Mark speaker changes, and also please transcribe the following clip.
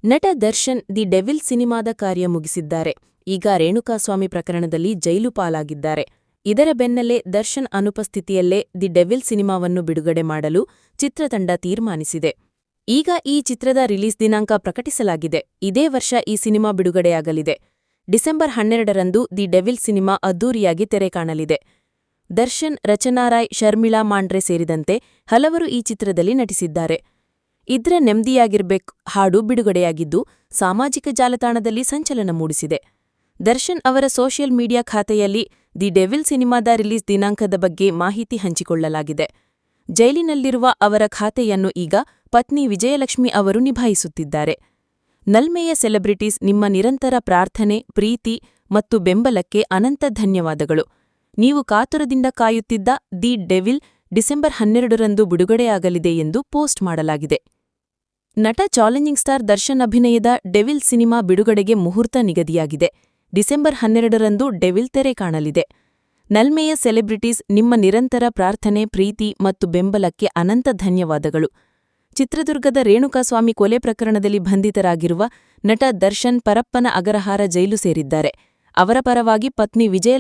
Speaker 1: ನಟ Darshan the devil ಸಿನಿಮಾದ ಕಾರ್ಯ ಮುಗಿಸಿದ್ದಾರೆ. ಈಗ ರೇಣುಕಾಸ್ವಾಮಿ ಪ್ರಕರಣದಲ್ಲಿ ಜೈಲು ಪಾಲಾಗಿದ್ದಾರೆ. ಇದರ ಬೆನ್ನಲ್ಲೇ ದರ್ಶನ್ ಅನುಪಸ್ಥಿತಿಯಲ್ಲೇ ದಿ ಡೆವಿಲ್ ಸಿನಿಮಾವನ್ನು ಬಿಡುಗಡೆ ಮಾಡಲು ಚಿತ್ರತಂಡ ತೀರ್ಮಾನಿಸಿದೆ. ಈಗ ಈ ಚಿತ್ರದ ರಿಲೀಸ್ ದಿನಾಂಕ ಪ್ರಕಟಿಸಲಾಗಿದೆ. ಇದೇ ವರ್ಷ ಈ ಸಿನಿಮಾ ಬಿಡುಗಡೆಯಾಗಲಿದೆ. ಡಿಸೆಂಬರ್ 12ರಂದು ದಿ ಡೆವಿಲ್ ಸಿನಿಮಾ ಅದ್ದೂರಿಯಾಗಿ ತೆರೆ ಕಾಣಲಿದೆ. ದರ್ಶನ್, ರಚನಾ ರಾಯ್, ಶರ್ಮಿಳಾ ಮಾಂಡ್ರೆ ಸೇರಿದಂತೆ ಹಲವರು ಈ ಚಿತ್ರದಲ್ಲಿ ನಟಿಸಿದ್ದಾರೆ. ಇದ್ರೆ ನೆಮ್ಮದಿಯಾಗಿರ್ಬೇಕ್ ಹಾಡು ಬಿಡುಗಡೆಯಾಗಿದ್ದು ಸಾಮಾಜಿಕ ಜಾಲತಾಣದಲ್ಲಿ ಸಂಚಲನ ಮೂಡಿಸಿದೆ. ದರ್ಶನ್ ಅವರ ಸೋಷಿಯಲ್ ಮೀಡಿಯಾ ಖಾತೆಯಲ್ಲಿ ದಿ ಡೆವಿಲ್ ಸಿನಿಮಾದ ರಿಲೀಸ್ ದಿನಾಂಕದ ಬಗ್ಗೆ ಮಾಹಿತಿ ಹಂಚಿಕೊಳ್ಳಲಾಗಿದೆ. ಜೈಲಿನಲ್ಲಿರುವ ಅವರ ಖಾತೆಯನ್ನು ಈಗ ಪತ್ನಿ ವಿಜಯಲಕ್ಷ್ಮಿ ಅವರು ನಿಭಾಯಿಸುತ್ತಿದ್ದಾರೆ. ನಲ್ಮೆಯ ಸೆಲೆಬ್ರಿಟೀಸ್, ನಿಮ್ಮ ನಿರಂತರ ಪ್ರಾರ್ಥನೆ, ಪ್ರೀತಿ ಮತ್ತು ಬೆಂಬಲಕ್ಕೆ ಅನಂತ ಧನ್ಯವಾದಗಳು. ನೀವು ಕಾತುರದಿಂದ ಕಾಯುತ್ತಿದ್ದ ದಿ ಡೆವಿಲ್ ಡಿಸೆಂಬರ್ 12ರಂದು ಬಿಡುಗಡೆಯಾಗಲಿದೆ ಎಂದು ಪೋಸ್ಟ್ ಮಾಡಲಾಗಿದೆ. ನಟ ಚಾಲೆಂಜಿಂಗ್ ಸ್ಟಾರ್ ದರ್ಶನ್ ಅಭಿನಯದ ಡೆವಿಲ್ ಸಿನಿಮಾ ಬಿಡುಗಡೆಗೆ ಮುಹೂರ್ತ ನಿಗದಿಯಾಗಿದೆ. ಡಿಸೆಂಬರ್ 12ರಂದು ಡೆವಿಲ್ ತೆರೆ ಕಾಣಲಿದೆ. ನಲ್ಮೆಯ ಸೆಲೆಬ್ರಿಟೀಸ್, ನಿಮ್ಮ ನಿರಂತರ ಪ್ರಾರ್ಥನೆ, ಪ್ರೀತಿ ಮತ್ತು ಬೆಂಬಲಕ್ಕೆ ಅನಂತ ಧನ್ಯವಾದಗಳು. ಚಿತ್ರದುರ್ಗದ ರೇಣುಕಾಸ್ವಾಮಿ ಕೊಲೆ ಪ್ರಕರಣದಲ್ಲಿ ಬಂಧಿತರಾಗಿರುವ ನಟ ದರ್ಶನ್ ಪರಪ್ಪನ ಅಗ್ರಹಾರ ಜೈಲು ಸೇರಿದ್ದಾರೆ. ಅವರ ಪರವಾಗಿ ಪತ್ನಿ ವಿಜಯಲಕ್ಷ್ಮಿ